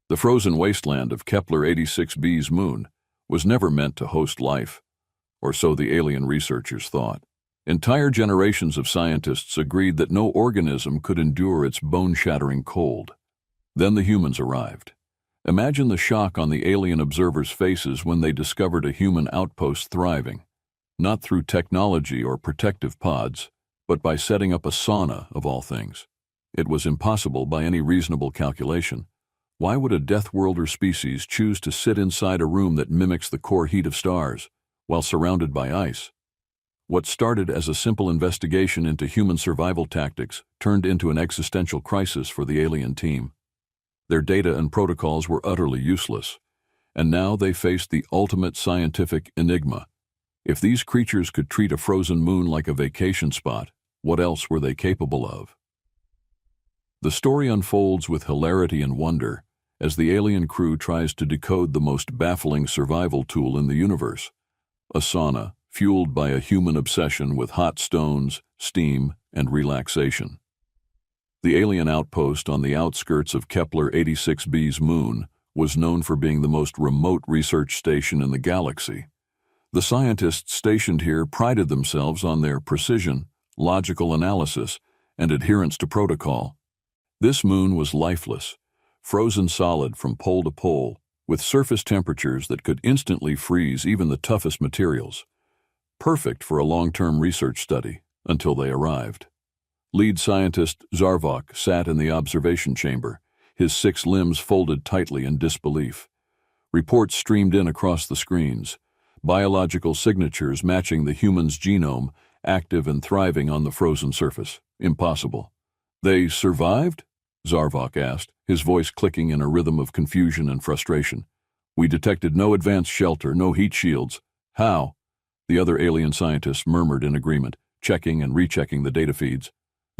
The frozen wasteland of Kepler-86b's moon was never meant to host life, or so the alien researchers thought. Entire generations of scientists agreed that no organism could endure its bone-shattering cold. Then the humans arrived. Imagine the shock on the alien observers' faces when they discovered a human outpost thriving, not through technology or protective pods, but by setting up a sauna, of all things. It was impossible by any reasonable calculation. Why would a death-worlder species choose to sit inside a room that mimics the core heat of stars, while surrounded by ice? What started as a simple investigation into human survival tactics turned into an existential crisis for the alien team. Their data and protocols were utterly useless, and now they faced the ultimate scientific enigma. If these creatures could treat a frozen moon like a vacation spot, what else were they capable of? The story unfolds with hilarity and wonder as the alien crew tries to decode the most baffling survival tool in the universe, a sauna fueled by a human obsession with hot stones, steam, and relaxation. The alien outpost on the outskirts of Kepler-86b's moon was known for being the most remote research station in the galaxy. The scientists stationed here prided themselves on their precision, logical analysis, and adherence to protocol. This moon was lifeless, frozen solid from pole to pole, with surface temperatures that could instantly freeze even the toughest materials. Perfect for a long-term research study, until they arrived. Lead scientist Zarvok sat in the observation chamber, his 6 limbs folded tightly in disbelief. Reports streamed in across the screens, biological signatures matching the human's genome, active and thriving on the frozen surface. Impossible. They survived? Zarvok asked, his voice clicking in a rhythm of confusion and frustration. We detected no advanced shelter, no heat shields. How? The other alien scientists murmured in agreement, checking and rechecking the data feeds.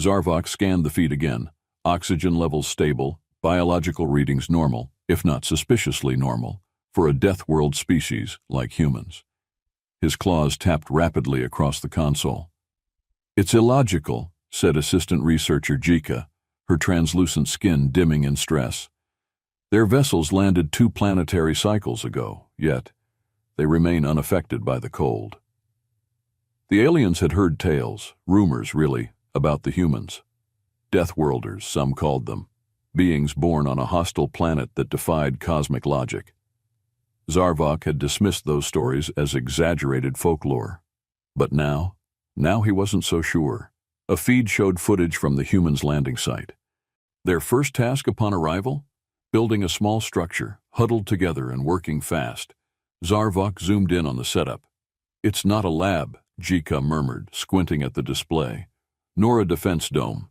Zarvok scanned the feed again. Oxygen levels stable, biological readings normal, if not suspiciously normal, for a death-world species like humans. His claws tapped rapidly across the console. It's illogical, said assistant researcher Jika, her translucent skin dimming in stress. Their vessels landed 2 planetary cycles ago, yet they remain unaffected by the cold. The aliens had heard tales, rumors really, about the humans. Death-worlders, some called them, beings born on a hostile planet that defied cosmic logic. Zarvok had dismissed those stories as exaggerated folklore. But now he wasn't so sure. A feed showed footage from the humans' landing site. Their first task upon arrival? Building a small structure, huddled together and working fast. Zarvok zoomed in on the setup. It's not a lab, Jika murmured, squinting at the display. Nor a defense dome.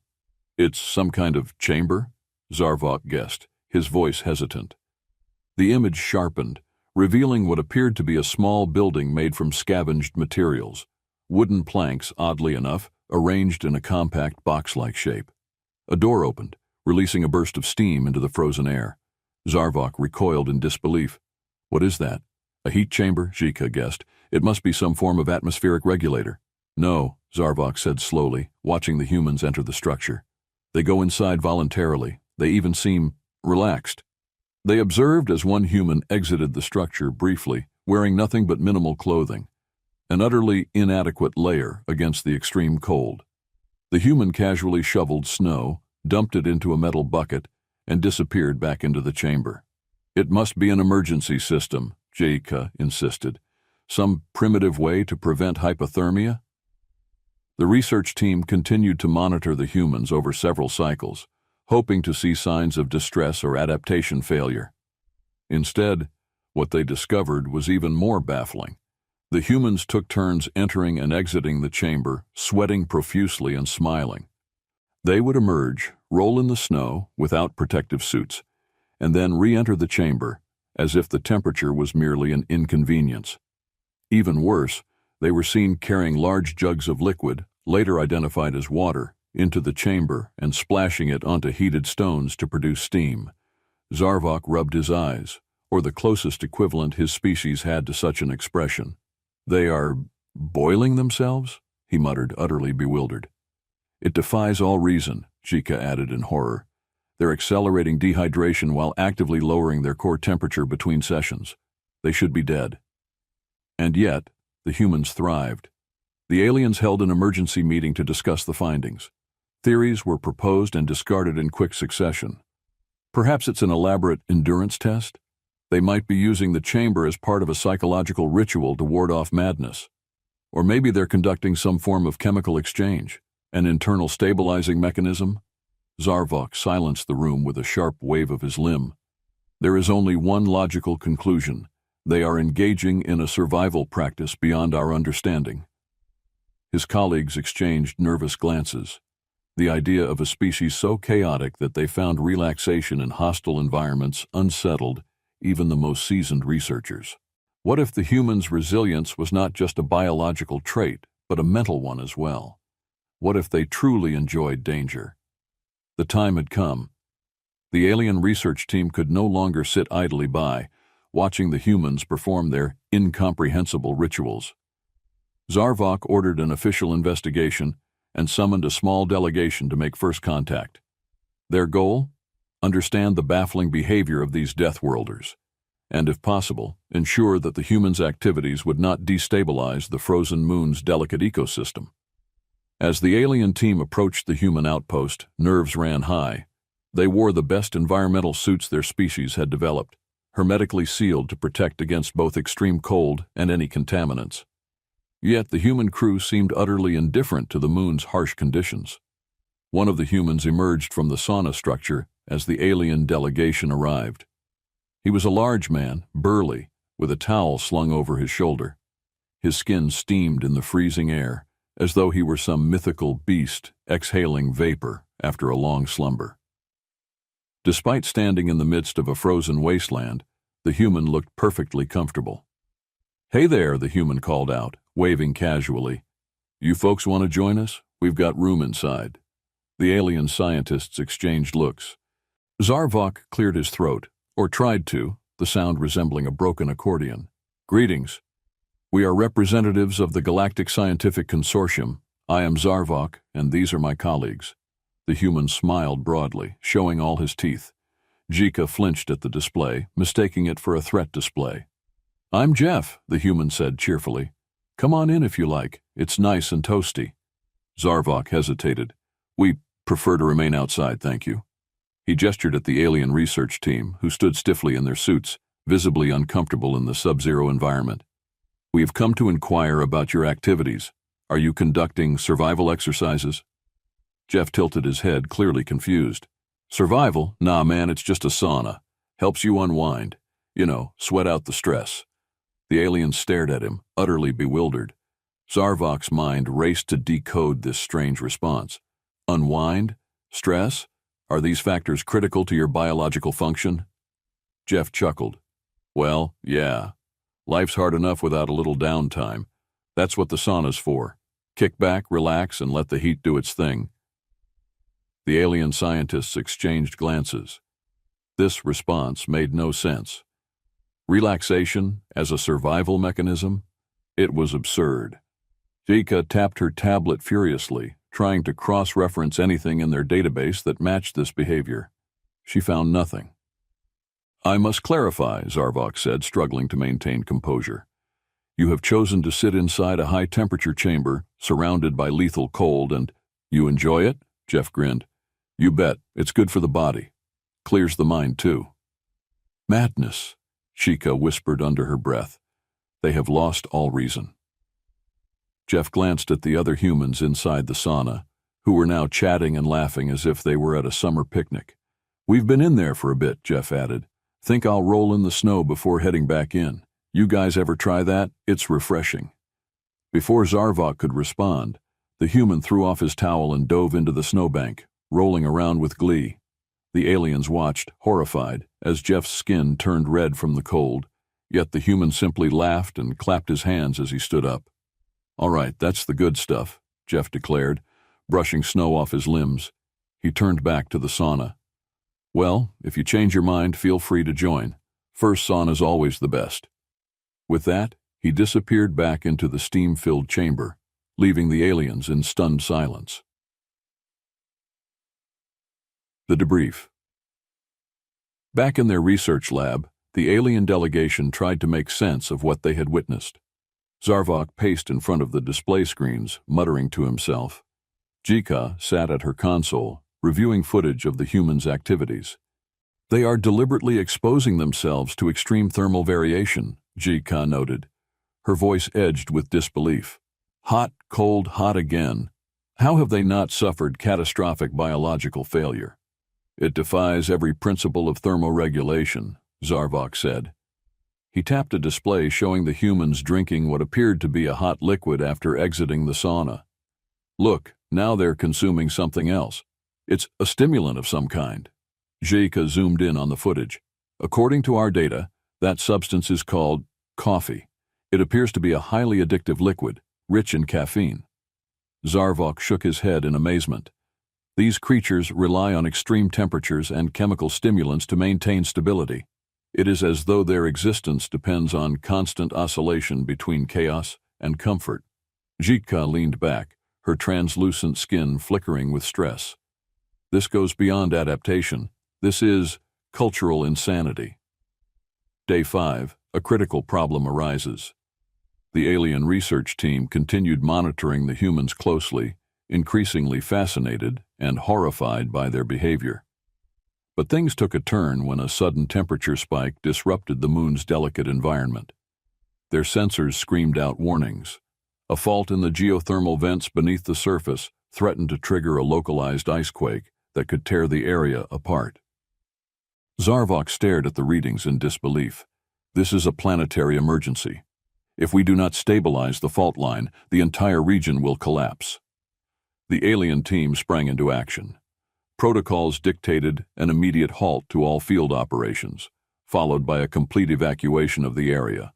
It's some kind of chamber? Zarvok guessed, his voice hesitant. The image sharpened, revealing what appeared to be a small building made from scavenged materials. Wooden planks, oddly enough, arranged in a compact box-like shape. A door opened, releasing a burst of steam into the frozen air. Zarvok recoiled in disbelief. What is that? A heat chamber, Jika guessed. It must be some form of atmospheric regulator. No, Zarvok said slowly, watching the humans enter the structure. They go inside voluntarily. They even seem relaxed. They observed as one human exited the structure briefly, wearing nothing but minimal clothing, an utterly inadequate layer against the extreme cold. The human casually shoveled snow, dumped it into a metal bucket, and disappeared back into the chamber. It must be an emergency system, Jika insisted. Some primitive way to prevent hypothermia? The research team continued to monitor the humans over several cycles, hoping to see signs of distress or adaptation failure. Instead, what they discovered was even more baffling. The humans took turns entering and exiting the chamber, sweating profusely and smiling. They would emerge, roll in the snow without protective suits, and then re-enter the chamber, as if the temperature was merely an inconvenience. Even worse, they were seen carrying large jugs of liquid, later identified as water, into the chamber and splashing it onto heated stones to produce steam. Zarvok rubbed his eyes, or the closest equivalent his species had to such an expression. They are boiling themselves? He muttered, utterly bewildered. It defies all reason, Jika added in horror. They're accelerating dehydration while actively lowering their core temperature between sessions. They should be dead. And yet, the humans thrived. The aliens held an emergency meeting to discuss the findings. Theories were proposed and discarded in quick succession. Perhaps it's an elaborate endurance test? They might be using the chamber as part of a psychological ritual to ward off madness. Or maybe they're conducting some form of chemical exchange, an internal stabilizing mechanism. Zarvok silenced the room with a sharp wave of his limb. There is only one logical conclusion. They are engaging in a survival practice beyond our understanding. His colleagues exchanged nervous glances. The idea of a species so chaotic that they found relaxation in hostile environments unsettled even the most seasoned researchers. What if the human's resilience was not just a biological trait, but a mental one as well? What if they truly enjoyed danger? The time had come. The alien research team could no longer sit idly by, watching the humans perform their incomprehensible rituals. Zarvok ordered an official investigation and summoned a small delegation to make first contact. Their goal? Understand the baffling behavior of these Deathworlders, and if possible, ensure that the humans' activities would not destabilize the frozen moon's delicate ecosystem. As the alien team approached the human outpost, nerves ran high. They wore the best environmental suits their species had developed, hermetically sealed to protect against both extreme cold and any contaminants. Yet the human crew seemed utterly indifferent to the moon's harsh conditions. One of the humans emerged from the sauna structure as the alien delegation arrived. He was a large man, burly, with a towel slung over his shoulder. His skin steamed in the freezing air, as though he were some mythical beast exhaling vapor after a long slumber. Despite standing in the midst of a frozen wasteland, the human looked perfectly comfortable. "Hey there," the human called out, waving casually. "You folks want to join us? We've got room inside." The alien scientists exchanged looks. Zarvok cleared his throat, or tried to, the sound resembling a broken accordion. "Greetings. We are representatives of the Galactic Scientific Consortium. I am Zarvok, and these are my colleagues." The human smiled broadly, showing all his teeth. Jika flinched at the display, mistaking it for a threat display. "I'm Jeff," the human said cheerfully. "Come on in if you like. It's nice and toasty." Zarvok hesitated. "We prefer to remain outside, thank you." He gestured at the alien research team, who stood stiffly in their suits, visibly uncomfortable in the sub-zero environment. "We have come to inquire about your activities. Are you conducting survival exercises?" Jeff tilted his head, clearly confused. "Survival? Nah, man, it's just a sauna. Helps you unwind. You know, sweat out the stress." The alien stared at him, utterly bewildered. Zarvok's mind raced to decode this strange response. Unwind? Stress? Are these factors critical to your biological function? Jeff chuckled. "Well, yeah. Life's hard enough without a little downtime. That's what the sauna's for. Kick back, relax, and let the heat do its thing." The alien scientists exchanged glances. This response made no sense. Relaxation as a survival mechanism? It was absurd. Jika tapped her tablet furiously, trying to cross-reference anything in their database that matched this behavior. She found nothing. "I must clarify," Zarvok said, struggling to maintain composure. "You have chosen to sit inside a high-temperature chamber, surrounded by lethal cold, and you enjoy it?" Jeff grinned. "You bet. It's good for the body. Clears the mind, too." "Madness," Chica whispered under her breath. "They have lost all reason." Jeff glanced at the other humans inside the sauna, who were now chatting and laughing as if they were at a summer picnic. "We've been in there for a bit," Jeff added. "Think I'll roll in the snow before heading back in. You guys ever try that? It's refreshing." Before Zarvok could respond, the human threw off his towel and dove into the snowbank, rolling around with glee. The aliens watched, horrified, as Jeff's skin turned red from the cold, yet the human simply laughed and clapped his hands as he stood up. "All right, that's the good stuff," Jeff declared, brushing snow off his limbs. He turned back to the sauna. "Well, if you change your mind, feel free to join. First sauna's always the best." With that, he disappeared back into the steam-filled chamber, leaving the aliens in stunned silence. The debrief. Back in their research lab, the alien delegation tried to make sense of what they had witnessed. Zarvok paced in front of the display screens, muttering to himself. Jika sat at her console, reviewing footage of the humans' activities. They are deliberately exposing themselves to extreme thermal variation, Jika noted. Her voice edged with disbelief. Hot, cold, hot again. How have they not suffered catastrophic biological failure? It defies every principle of thermoregulation, Zarvok said. He tapped a display showing the humans drinking what appeared to be a hot liquid after exiting the sauna. Look, now they're consuming something else. It's a stimulant of some kind. Jika zoomed in on the footage. According to our data, that substance is called coffee. It appears to be a highly addictive liquid, rich in caffeine. Zarvok shook his head in amazement. These creatures rely on extreme temperatures and chemical stimulants to maintain stability. It is as though their existence depends on constant oscillation between chaos and comfort. Jika leaned back, her translucent skin flickering with stress. This goes beyond adaptation. This is cultural insanity. Day 5, a critical problem arises. The alien research team continued monitoring the humans closely, increasingly fascinated and horrified by their behavior. But things took a turn when a sudden temperature spike disrupted the moon's delicate environment. Their sensors screamed out warnings. A fault in the geothermal vents beneath the surface threatened to trigger a localized icequake that could tear the area apart. Zarvok stared at the readings in disbelief. This is a planetary emergency. If we do not stabilize the fault line, the entire region will collapse. The alien team sprang into action. Protocols dictated an immediate halt to all field operations, followed by a complete evacuation of the area.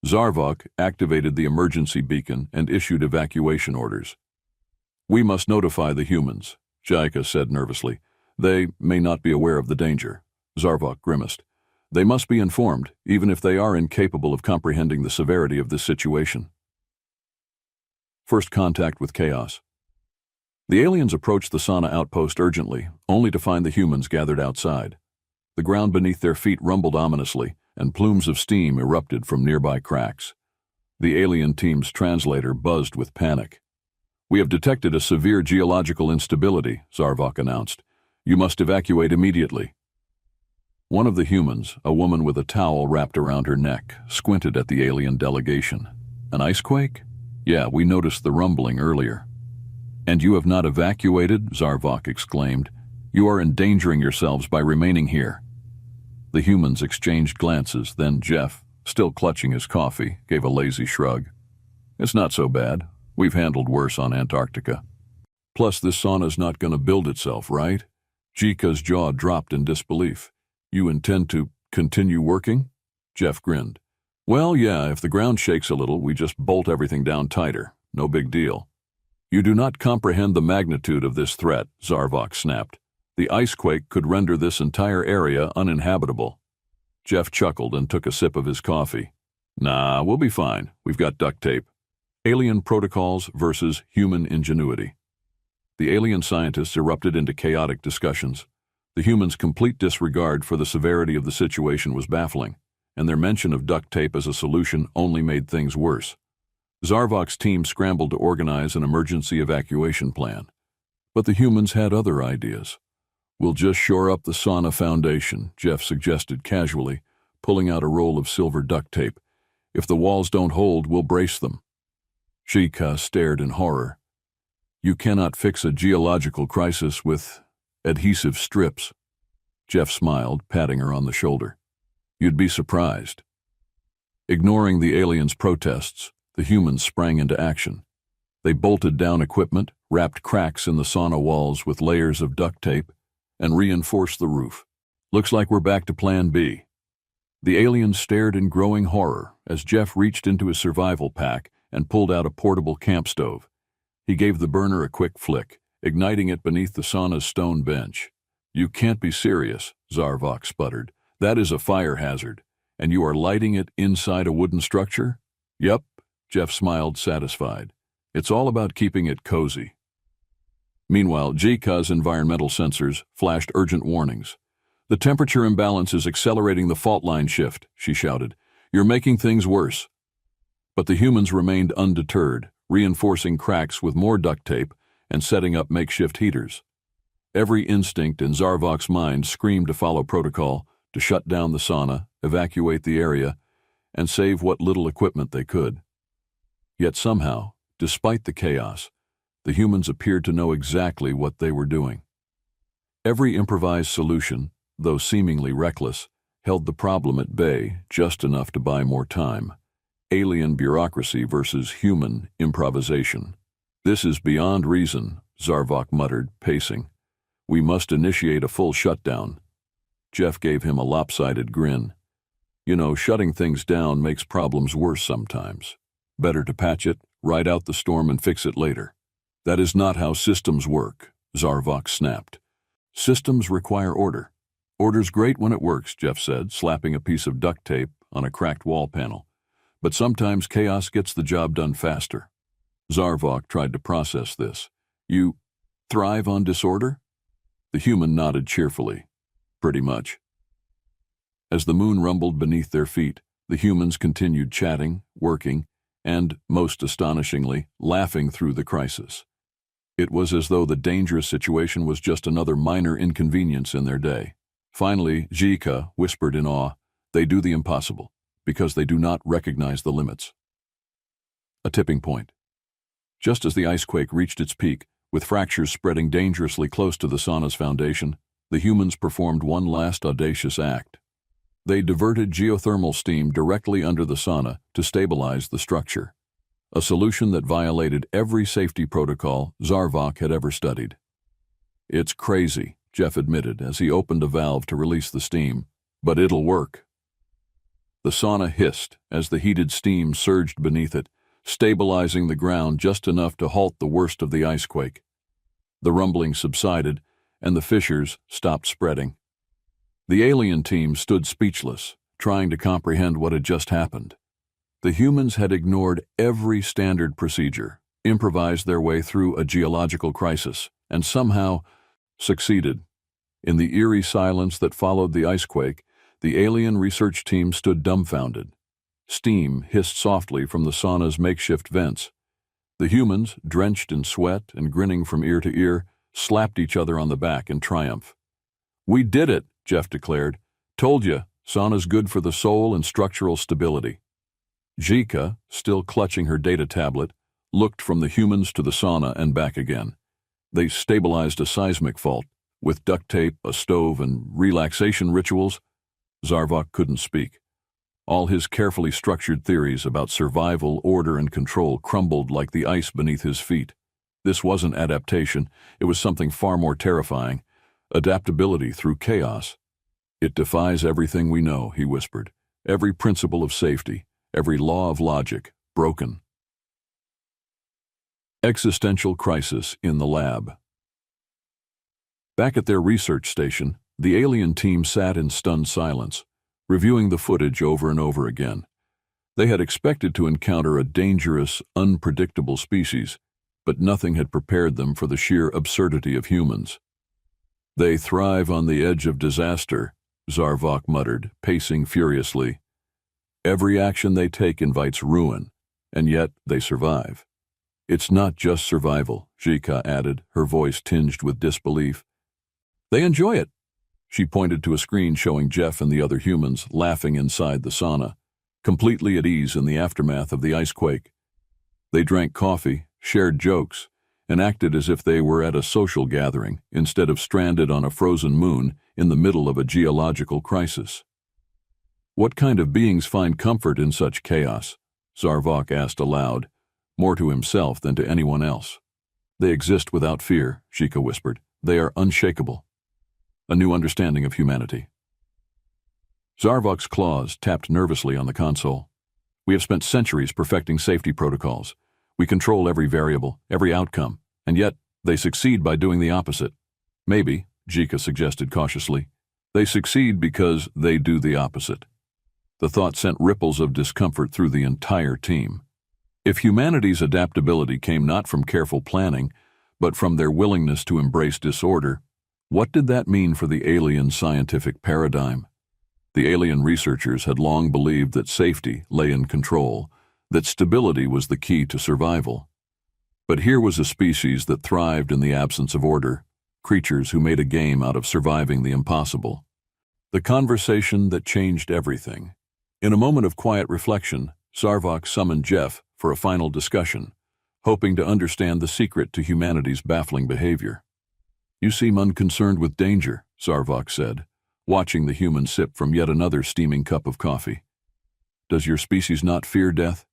Zarvok activated the emergency beacon and issued evacuation orders. We must notify the humans, Jika said nervously. They may not be aware of the danger. Zarvok grimaced. They must be informed, even if they are incapable of comprehending the severity of this situation. First contact with chaos. The aliens approached the sauna outpost urgently, only to find the humans gathered outside. The ground beneath their feet rumbled ominously, and plumes of steam erupted from nearby cracks. The alien team's translator buzzed with panic. We have detected a severe geological instability, Zarvok announced. You must evacuate immediately. One of the humans, a woman with a towel wrapped around her neck, squinted at the alien delegation. An icequake? Yeah, we noticed the rumbling earlier. And you have not evacuated? Zarvok exclaimed. You are endangering yourselves by remaining here. The humans exchanged glances, then Jeff, still clutching his coffee, gave a lazy shrug. It's not so bad. We've handled worse on Antarctica. Plus, this sauna's not going to build itself, right? Jika's jaw dropped in disbelief. You intend to continue working? Jeff grinned. Well, yeah, if the ground shakes a little, we just bolt everything down tighter. No big deal. You do not comprehend the magnitude of this threat, Zarvok snapped. The icequake could render this entire area uninhabitable. Jeff chuckled and took a sip of his coffee. Nah, we'll be fine. We've got duct tape. Alien protocols versus human ingenuity. The alien scientists erupted into chaotic discussions. The humans' complete disregard for the severity of the situation was baffling, and their mention of duct tape as a solution only made things worse. Zarvok's team scrambled to organize an emergency evacuation plan. But the humans had other ideas. We'll just shore up the sauna foundation, Jeff suggested casually, pulling out a roll of silver duct tape. If the walls don't hold, we'll brace them. Jika stared in horror. You cannot fix a geological crisis with adhesive strips. Jeff smiled, patting her on the shoulder. You'd be surprised. Ignoring the aliens' protests, the humans sprang into action. They bolted down equipment, wrapped cracks in the sauna walls with layers of duct tape, and reinforced the roof. Looks like we're back to Plan B. The aliens stared in growing horror as Jeff reached into his survival pack and pulled out a portable camp stove. He gave the burner a quick flick, igniting it beneath the sauna's stone bench. You can't be serious, Zarvok sputtered. That is a fire hazard. And you are lighting it inside a wooden structure? Yep, Jeff smiled, satisfied. It's all about keeping it cozy. Meanwhile, Jika's environmental sensors flashed urgent warnings. "The temperature imbalance is accelerating the fault line shift," she shouted. "You're making things worse." But the humans remained undeterred, reinforcing cracks with more duct tape and setting up makeshift heaters. Every instinct in Zarvok's mind screamed to follow protocol, to shut down the sauna, evacuate the area, and save what little equipment they could. Yet somehow, despite the chaos, the humans appeared to know exactly what they were doing. Every improvised solution, though seemingly reckless, held the problem at bay just enough to buy more time. Alien bureaucracy versus human improvisation. "This is beyond reason," Zarvok muttered, pacing. "We must initiate a full shutdown." Jeff gave him a lopsided grin. "You know, shutting things down makes problems worse sometimes. Better to patch it, ride out the storm, and fix it later." "That is not how systems work," Zarvok snapped. "Systems require order." "Order's great when it works," Jeff said, slapping a piece of duct tape on a cracked wall panel. "But sometimes chaos gets the job done faster." Zarvok tried to process this. "You thrive on disorder?" The human nodded cheerfully. "Pretty much." As the moon rumbled beneath their feet, the humans continued chatting, working, and, most astonishingly, laughing through the crisis. It was as though the dangerous situation was just another minor inconvenience in their day. Finally, Jika whispered in awe, "They do the impossible, because they do not recognize the limits." A tipping point. Just as the icequake reached its peak, with fractures spreading dangerously close to the sauna's foundation, the humans performed one last audacious act. They diverted geothermal steam directly under the sauna to stabilize the structure, a solution that violated every safety protocol Zarvok had ever studied. "It's crazy," Jeff admitted as he opened a valve to release the steam, "but it'll work." The sauna hissed as the heated steam surged beneath it, stabilizing the ground just enough to halt the worst of the icequake. The rumbling subsided, and the fissures stopped spreading. The alien team stood speechless, trying to comprehend what had just happened. The humans had ignored every standard procedure, improvised their way through a geological crisis, and somehow succeeded. In the eerie silence that followed the icequake, the alien research team stood dumbfounded. Steam hissed softly from the sauna's makeshift vents. The humans, drenched in sweat and grinning from ear to ear, slapped each other on the back in triumph. "We did it," Jeff declared. "Told you, sauna's good for the soul and structural stability." Jika, still clutching her data tablet, looked from the humans to the sauna and back again. They stabilized a seismic fault, with duct tape, a stove, and relaxation rituals. Zarvok couldn't speak. All his carefully structured theories about survival, order, and control crumbled like the ice beneath his feet. This wasn't adaptation, it was something far more terrifying. Adaptability through chaos. "It defies everything we know," he whispered. "Every principle of safety, every law of logic, broken." Existential crisis in the lab. Back at their research station, the alien team sat in stunned silence, reviewing the footage over and over again. They had expected to encounter a dangerous, unpredictable species, but nothing had prepared them for the sheer absurdity of humans. "They thrive on the edge of disaster," Zarvok muttered, pacing furiously. "Every action they take invites ruin, and yet they survive." "It's not just survival," Jika added, her voice tinged with disbelief. "They enjoy it." She pointed to a screen showing Jeff and the other humans laughing inside the sauna, completely at ease in the aftermath of the icequake. They drank coffee, shared jokes, and acted as if they were at a social gathering instead of stranded on a frozen moon in the middle of a geological crisis. "What kind of beings find comfort in such chaos?" Zarvok asked aloud, more to himself than to anyone else. "They exist without fear," Jika whispered. "They are unshakable." A new understanding of humanity. Zarvok's claws tapped nervously on the console. "We have spent centuries perfecting safety protocols. We control every variable, every outcome, and yet they succeed by doing the opposite." "Maybe," Jika suggested cautiously, "they succeed because they do the opposite." The thought sent ripples of discomfort through the entire team. If humanity's adaptability came not from careful planning, but from their willingness to embrace disorder, What did that mean for the alien scientific paradigm? The alien researchers had long believed that safety lay in control, that stability was the key to survival. But here was a species that thrived in the absence of order, creatures who made a game out of surviving the impossible. The conversation that changed everything. In a moment of quiet reflection, Zarvok summoned Jeff for a final discussion, hoping to understand the secret to humanity's baffling behavior. "You seem unconcerned with danger," Zarvok said, watching the human sip from yet another steaming cup of coffee. "Does your species not fear death?"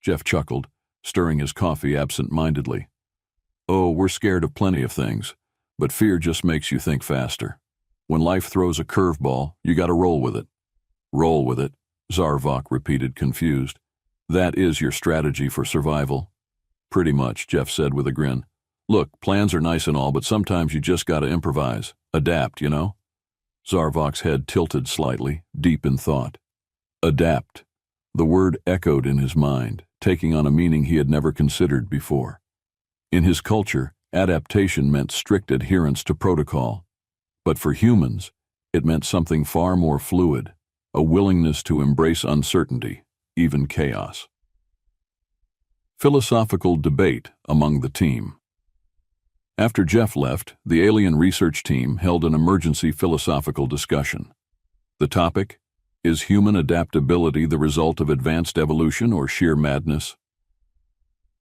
Jeff chuckled, stirring his coffee absent-mindedly. "Oh, we're scared of plenty of things, but fear just makes you think faster. When life throws a curveball, you gotta roll with it." "Roll with it," Zarvok repeated, confused. "That is your strategy for survival?" "Pretty much," Jeff said with a grin. "Look, plans are nice and all, but sometimes you just gotta improvise. Adapt, you know?" Zarvok's head tilted slightly, deep in thought. Adapt. The word echoed in his mind, taking on a meaning he had never considered before. In his culture, adaptation meant strict adherence to protocol. But for humans, it meant something far more fluid, a willingness to embrace uncertainty, even chaos. Philosophical debate among the team. After Jeff left, the alien research team held an emergency philosophical discussion. The topic: is human adaptability the result of advanced evolution or sheer madness?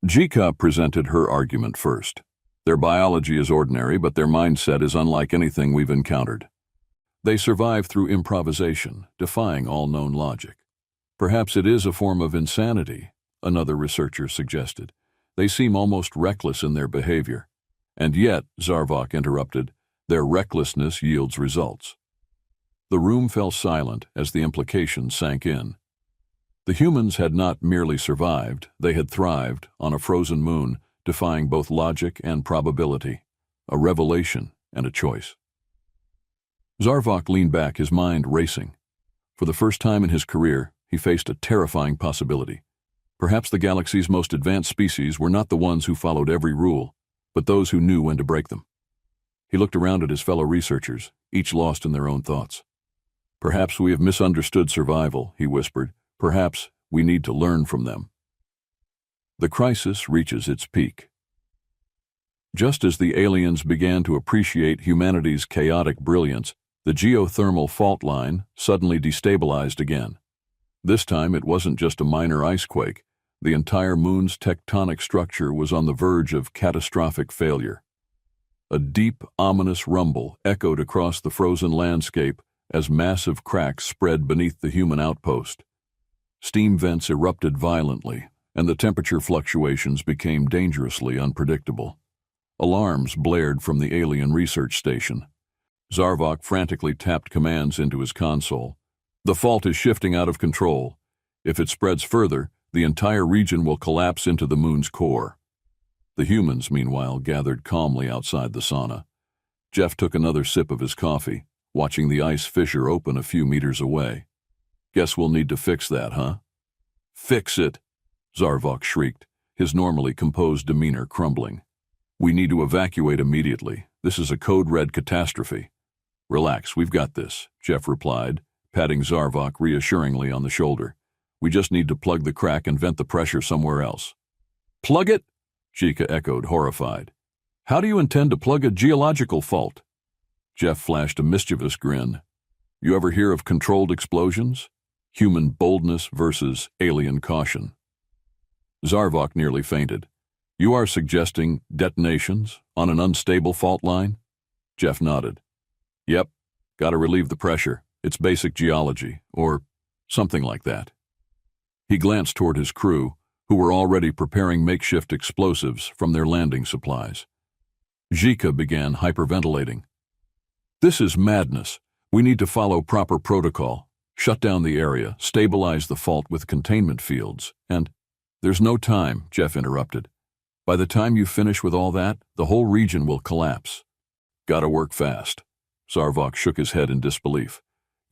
Jika presented her argument first. Their biology is ordinary, but their mindset is unlike anything we've encountered. They survive through improvisation, defying all known logic. Perhaps it is a form of insanity, another researcher suggested. They seem almost reckless in their behavior. And yet, Zarvok interrupted, their recklessness yields results. The room fell silent as the implication sank in. The humans had not merely survived, they had thrived on a frozen moon, defying both logic and probability, a revelation and a choice. Zarvok leaned back, his mind racing. For the first time in his career, he faced a terrifying possibility. Perhaps the galaxy's most advanced species were not the ones who followed every rule, but those who knew when to break them. He looked around at his fellow researchers, each lost in their own thoughts. "Perhaps we have misunderstood survival," he whispered. "Perhaps we need to learn from them." The crisis reaches its peak. Just as the aliens began to appreciate humanity's chaotic brilliance, the geothermal fault line suddenly destabilized again. This time it wasn't just a minor icequake. The entire moon's tectonic structure was on the verge of catastrophic failure. A deep, ominous rumble echoed across the frozen landscape as massive cracks spread beneath the human outpost. Steam vents erupted violently, and the temperature fluctuations became dangerously unpredictable. Alarms blared from the alien research station. Zarvok frantically tapped commands into his console. "The fault is shifting out of control. If it spreads further, the entire region will collapse into the moon's core." The humans, meanwhile, gathered calmly outside the sauna. Jeff took another sip of his coffee, watching the ice fissure open a few meters away. "Guess we'll need to fix that, huh?" "Fix it!" Zarvok shrieked, his normally composed demeanor crumbling. "We need to evacuate immediately. This is a code-red catastrophe." "Relax, we've got this," Jeff replied, patting Zarvok reassuringly on the shoulder. "We just need to plug the crack and vent the pressure somewhere else." "Plug it?" Jika echoed, horrified. "How do you intend to plug a geological fault?" Jeff flashed a mischievous grin. "You ever hear of controlled explosions? Human boldness versus alien caution." Zarvok nearly fainted. "You are suggesting detonations on an unstable fault line?" Jeff nodded. "Yep, gotta relieve the pressure. It's basic geology, or something like that." He glanced toward his crew, who were already preparing makeshift explosives from their landing supplies. Jika began hyperventilating. "This is madness. We need to follow proper protocol. Shut down the area, stabilize the fault with containment fields, and—" "There's no time," Jeff interrupted. "By the time you finish with all that, the whole region will collapse." "Gotta work fast." Zarvok shook his head in disbelief.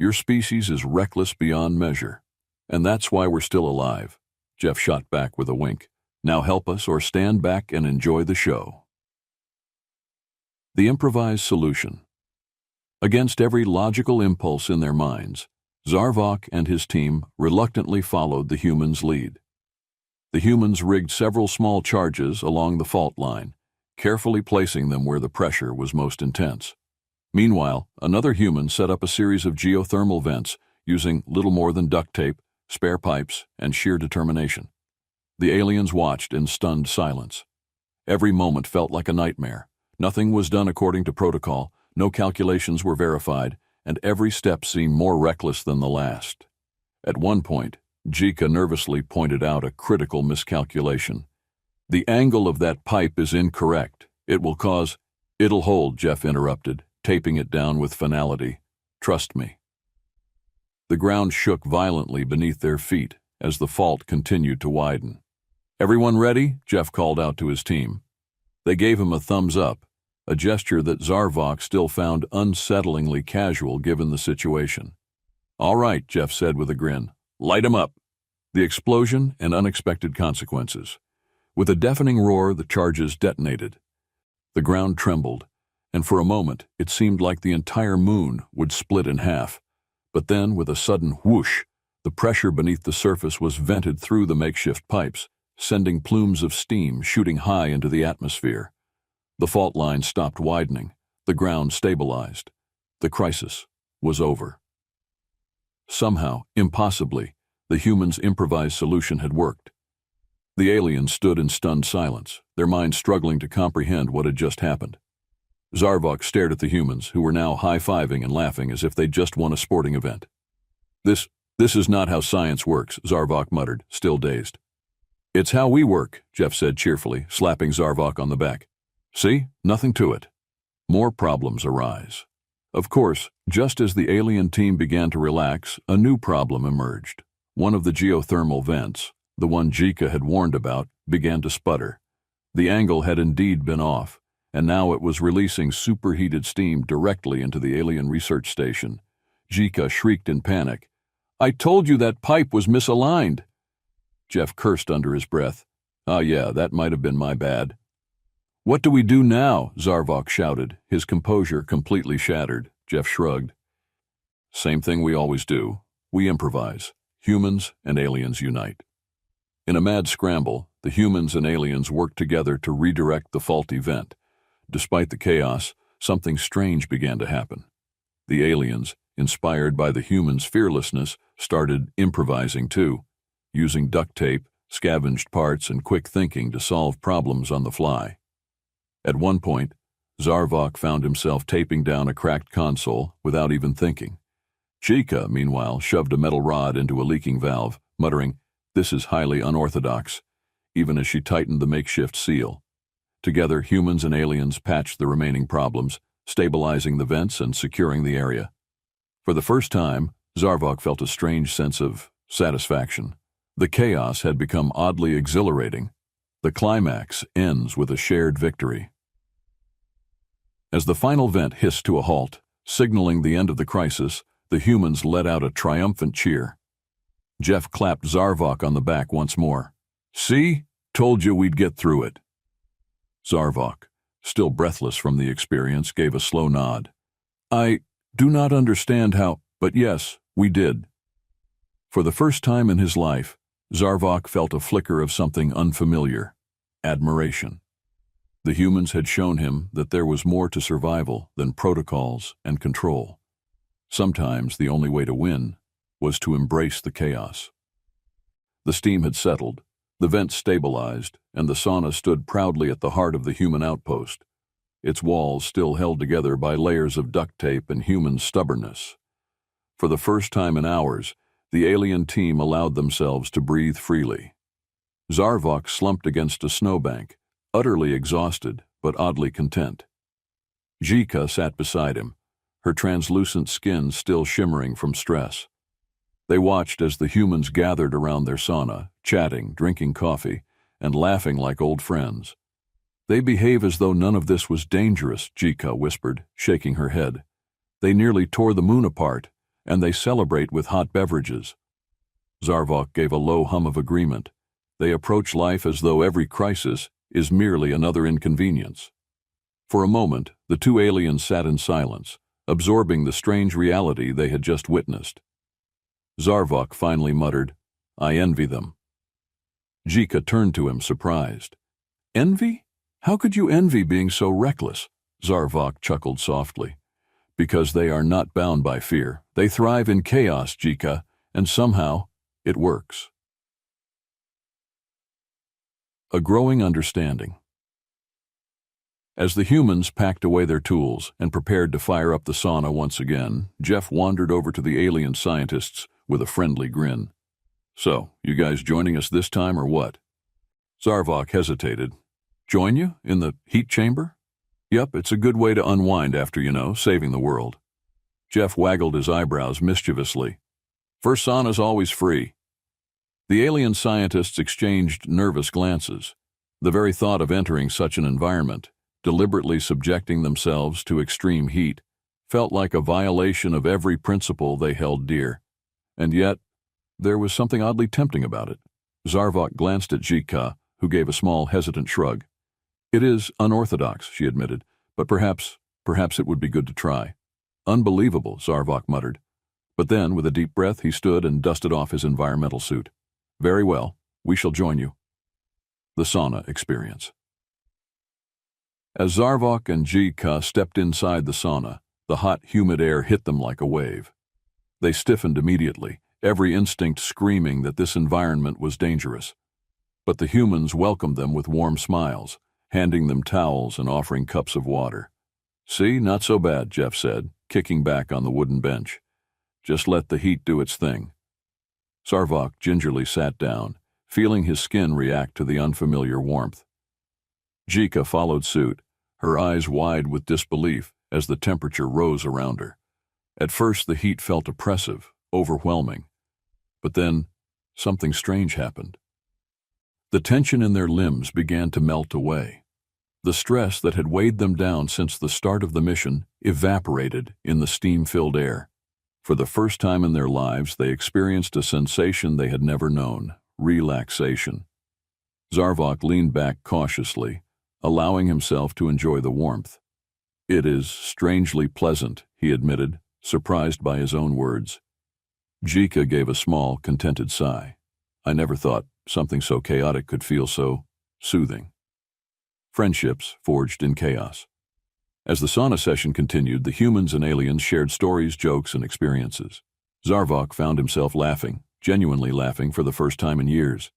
"Your species is reckless beyond measure. And that's why we're still alive." Jeff shot back with a wink. "Now help us or stand back and enjoy the show." The improvised solution. Against every logical impulse in their minds, Zarvok and his team reluctantly followed the humans' lead. The humans rigged several small charges along the fault line, carefully placing them where the pressure was most intense. Meanwhile, another human set up a series of geothermal vents using little more than duct tape, spare pipes, and sheer determination. The aliens watched in stunned silence. Every moment felt like a nightmare. Nothing was done according to protocol, no calculations were verified, and every step seemed more reckless than the last. At one point, Jika nervously pointed out a critical miscalculation. "The angle of that pipe is incorrect. It will cause—" "It'll hold," Jeff interrupted, taping it down with finality. "Trust me." The ground shook violently beneath their feet as the fault continued to widen. "Everyone ready?" Jeff called out to his team. They gave him a thumbs up, a gesture that Zarvok still found unsettlingly casual given the situation. "All right," Jeff said with a grin. "Light 'em up." The explosion and unexpected consequences. With a deafening roar, the charges detonated. The ground trembled, and for a moment it seemed like the entire moon would split in half. But then, with a sudden whoosh, the pressure beneath the surface was vented through the makeshift pipes, sending plumes of steam shooting high into the atmosphere. The fault line stopped widening. The ground stabilized. The crisis was over. Somehow, impossibly, the humans' improvised solution had worked. The aliens stood in stunned silence, their minds struggling to comprehend what had just happened. Zarvok stared at the humans, who were now high-fiving and laughing as if they'd just won a sporting event. This is not how science works," Zarvok muttered, still dazed. "It's how we work," Jeff said cheerfully, slapping Zarvok on the back. "See? Nothing to it." More problems arise. Of course, just as the alien team began to relax, a new problem emerged. One of the geothermal vents, the one Jika had warned about, began to sputter. The angle had indeed been off, and now it was releasing superheated steam directly into the alien research station. Jika shrieked in panic. "I told you that pipe was misaligned." Jeff cursed under his breath. "Ah, yeah, that might have been my bad." "What do we do now?" Zarvok shouted, his composure completely shattered. Jeff shrugged. "Same thing we always do. We improvise. Humans and aliens unite." In a mad scramble, the humans and aliens worked together to redirect the faulty vent. Despite the chaos, something strange began to happen. The aliens, inspired by the humans' fearlessness, started improvising too, using duct tape, scavenged parts, and quick thinking to solve problems on the fly. At one point, Zarvok found himself taping down a cracked console without even thinking. Jika, meanwhile, shoved a metal rod into a leaking valve, muttering, "This is highly unorthodox," even as she tightened the makeshift seal. Together, humans and aliens patched the remaining problems, stabilizing the vents and securing the area. For the first time, Zarvok felt a strange sense of satisfaction. The chaos had become oddly exhilarating. The climax ends with a shared victory. As the final vent hissed to a halt, signaling the end of the crisis, the humans let out a triumphant cheer. Jeff clapped Zarvok on the back once more. "See? Told you we'd get through it." Zarvok, still breathless from the experience, gave a slow nod. "I do not understand how, but yes, we did." For the first time in his life, Zarvok felt a flicker of something unfamiliar: admiration. The humans had shown him that there was more to survival than protocols and control. Sometimes the only way to win was to embrace the chaos. The steam had settled, the vents stabilized, and the sauna stood proudly at the heart of the human outpost, its walls still held together by layers of duct tape and human stubbornness. For the first time in hours, the alien team allowed themselves to breathe freely. Zarvok slumped against a snowbank, utterly exhausted but oddly content. Jika sat beside him, her translucent skin still shimmering from stress. They watched as the humans gathered around their sauna, chatting, drinking coffee, and laughing like old friends. "They behave as though none of this was dangerous," Jika whispered, shaking her head. "They nearly tore the moon apart, and they celebrate with hot beverages." Zarvok gave a low hum of agreement. They approach life as though every crisis is merely another inconvenience. For a moment, the two aliens sat in silence, absorbing the strange reality they had just witnessed. Zarvok finally muttered, "I envy them." Jika turned to him, surprised. "Envy? How could you envy being so reckless?" Zarvok chuckled softly. "Because they are not bound by fear. They thrive in chaos, Jika, and somehow it works." A growing understanding. As the humans packed away their tools and prepared to fire up the sauna once again, Jeff wandered over to the alien scientists with a friendly grin. "So, you guys joining us this time or what?" Zarvok hesitated. "Join you? In the heat chamber?" "Yep, it's a good way to unwind after, saving the world." Jeff waggled his eyebrows mischievously. "First sauna's always free." The alien scientists exchanged nervous glances. The very thought of entering such an environment, deliberately subjecting themselves to extreme heat, felt like a violation of every principle they held dear. And yet, there was something oddly tempting about it. Zarvok glanced at Jika, who gave a small, hesitant shrug. "It is unorthodox," she admitted, "but perhaps it would be good to try." "Unbelievable," Zarvok muttered. But then, with a deep breath, he stood and dusted off his environmental suit. "Very well, we shall join you." The sauna experience. As Zarvok and Jika stepped inside the sauna, the hot, humid air hit them like a wave. They stiffened immediately, every instinct screaming that this environment was dangerous. But the humans welcomed them with warm smiles, handing them towels and offering cups of water. "See, not so bad," Jeff said, kicking back on the wooden bench. "Just let the heat do its thing." Zarvok gingerly sat down, feeling his skin react to the unfamiliar warmth. Jika followed suit, her eyes wide with disbelief as the temperature rose around her. At first the heat felt oppressive, overwhelming. But then, something strange happened. The tension in their limbs began to melt away. The stress that had weighed them down since the start of the mission evaporated in the steam-filled air. For the first time in their lives, they experienced a sensation they had never known: relaxation. Zarvok leaned back cautiously, allowing himself to enjoy the warmth. "It is strangely pleasant," he admitted, surprised by his own words. Jika gave a small, contented sigh. "I never thought something so chaotic could feel so soothing." Friendships forged in chaos. As the sauna session continued, the humans and aliens shared stories, jokes, and experiences. Zarvok found himself laughing, genuinely laughing for the first time in years.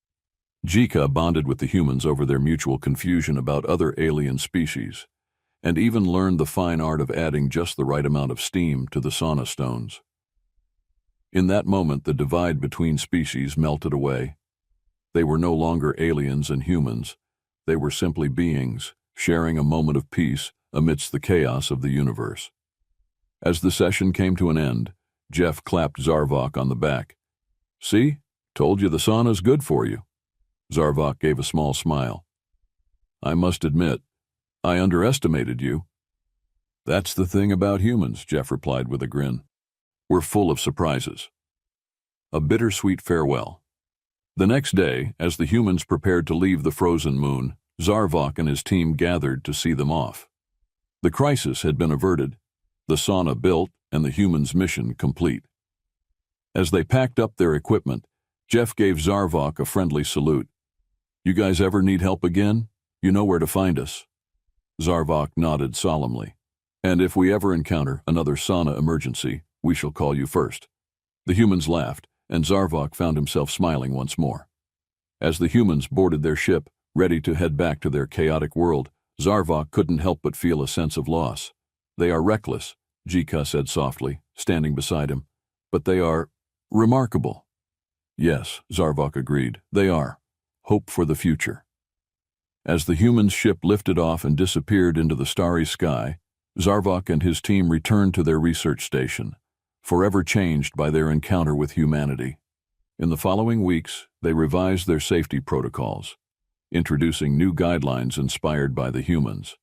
Jika bonded with the humans over their mutual confusion about other alien species, and even learned the fine art of adding just the right amount of steam to the sauna stones. In that moment, the divide between species melted away. They were no longer aliens and humans. They were simply beings, sharing a moment of peace amidst the chaos of the universe. As the session came to an end, Jeff clapped Zarvok on the back. "See? Told you the sauna's good for you." Zarvok gave a small smile. "I must admit, I underestimated you." "That's the thing about humans," Jeff replied with a grin. "We're full of surprises." A bittersweet farewell. The next day, as the humans prepared to leave the frozen moon, Zarvok and his team gathered to see them off. The crisis had been averted, the sauna built, and the humans' mission complete. As they packed up their equipment, Jeff gave Zarvok a friendly salute. "You guys ever need help again? You know where to find us." Zarvok nodded solemnly. "And if we ever encounter another sauna emergency, we shall call you first." The humans laughed, and Zarvok found himself smiling once more. As the humans boarded their ship, ready to head back to their chaotic world, Zarvok couldn't help but feel a sense of loss. "They are reckless," Jika said softly, standing beside him. "But they are remarkable." "Yes," Zarvok agreed, "they are. Hope for the future." As the humans' ship lifted off and disappeared into the starry sky, Zarvok and his team returned to their research station, forever changed by their encounter with humanity. In the following weeks, they revised their safety protocols, introducing new guidelines inspired by the humans.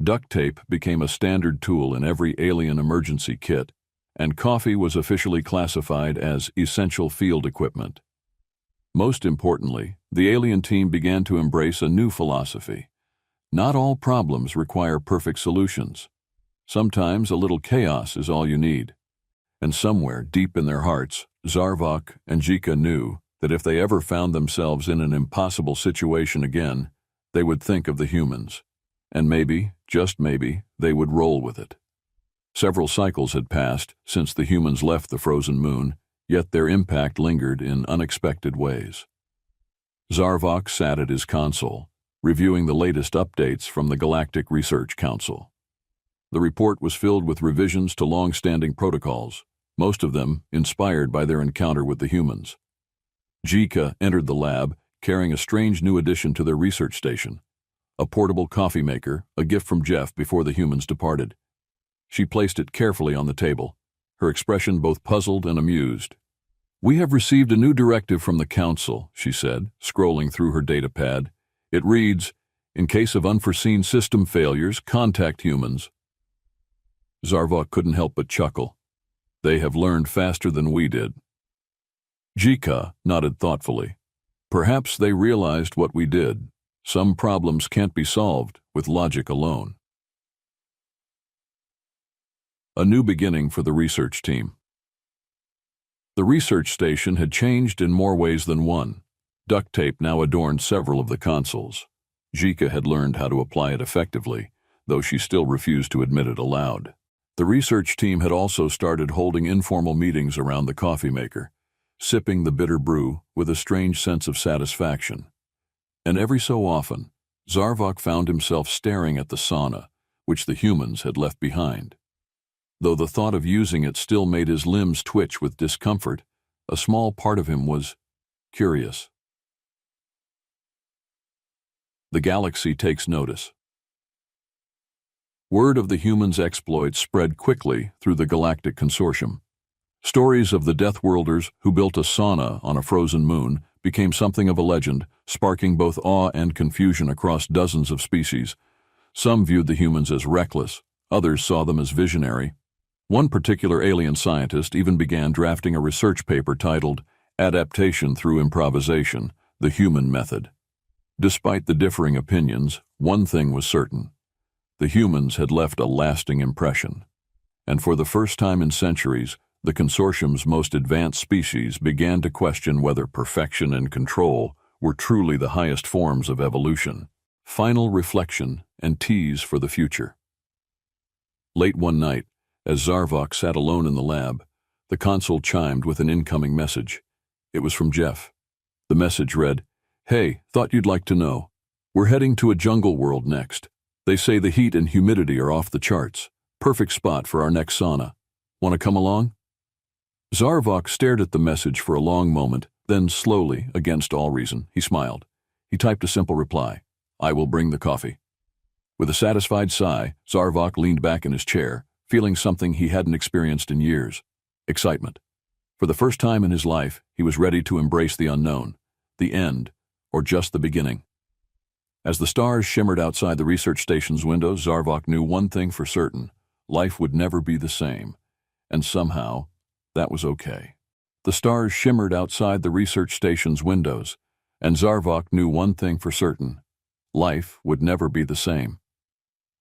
Duct tape became a standard tool in every alien emergency kit, and coffee was officially classified as essential field equipment. Most importantly, the alien team began to embrace a new philosophy. Not all problems require perfect solutions. Sometimes a little chaos is all you need. And somewhere, deep in their hearts, Zarvok and Jika knew that if they ever found themselves in an impossible situation again, they would think of the humans. And maybe, just maybe, they would roll with it. Several cycles had passed since the humans left the frozen moon, yet their impact lingered in unexpected ways. Zarvok sat at his console, reviewing the latest updates from the Galactic Research Council. The report was filled with revisions to long-standing protocols, most of them inspired by their encounter with the humans. Jika entered the lab, carrying a strange new addition to their research station, a portable coffee maker, a gift from Jeff before the humans departed. She placed it carefully on the table, her expression both puzzled and amused. "We have received a new directive from the Council," she said, scrolling through her data pad. It reads, "In case of unforeseen system failures, contact humans." Zarvok couldn't help but chuckle. They have learned faster than we did. Jika nodded thoughtfully. Perhaps they realized what we did. Some problems can't be solved with logic alone. A new beginning for the research team. The research station had changed in more ways than one. Duct tape now adorned several of the consoles. Jika had learned how to apply it effectively, though she still refused to admit it aloud. The research team had also started holding informal meetings around the coffee maker, sipping the bitter brew with a strange sense of satisfaction. And every so often, Zarvok found himself staring at the sauna, which the humans had left behind. Though the thought of using it still made his limbs twitch with discomfort, a small part of him was curious. The galaxy takes notice. Word of the humans' exploits spread quickly through the Galactic Consortium. Stories of the Deathworlders who built a sauna on a frozen moon became something of a legend, sparking both awe and confusion across dozens of species. Some viewed the humans as reckless, others saw them as visionary. One particular alien scientist even began drafting a research paper titled Adaptation Through Improvisation, the Human Method. Despite the differing opinions, one thing was certain. The humans had left a lasting impression. And for the first time in centuries, the consortium's most advanced species began to question whether perfection and control were truly the highest forms of evolution. Final reflection and tease for the future. Late one night, as Zarvok sat alone in the lab, the console chimed with an incoming message. It was from Jeff. The message read, "Hey, thought you'd like to know. We're heading to a jungle world next. They say the heat and humidity are off the charts. Perfect spot for our next sauna. Want to come along?" Zarvok stared at the message for a long moment, then slowly, against all reason, he smiled. He typed a simple reply, "I will bring the coffee." With a satisfied sigh, Zarvok leaned back in his chair, feeling something he hadn't experienced in years: excitement. For the first time in his life, he was ready to embrace the unknown, the end, or just the beginning. As the stars shimmered outside the research station's windows, Zarvok knew one thing for certain: life would never be the same. And somehow, that was okay. The stars shimmered outside the research station's windows, and Zarvok knew one thing for certain: life would never be the same.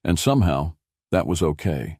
And somehow, that was okay.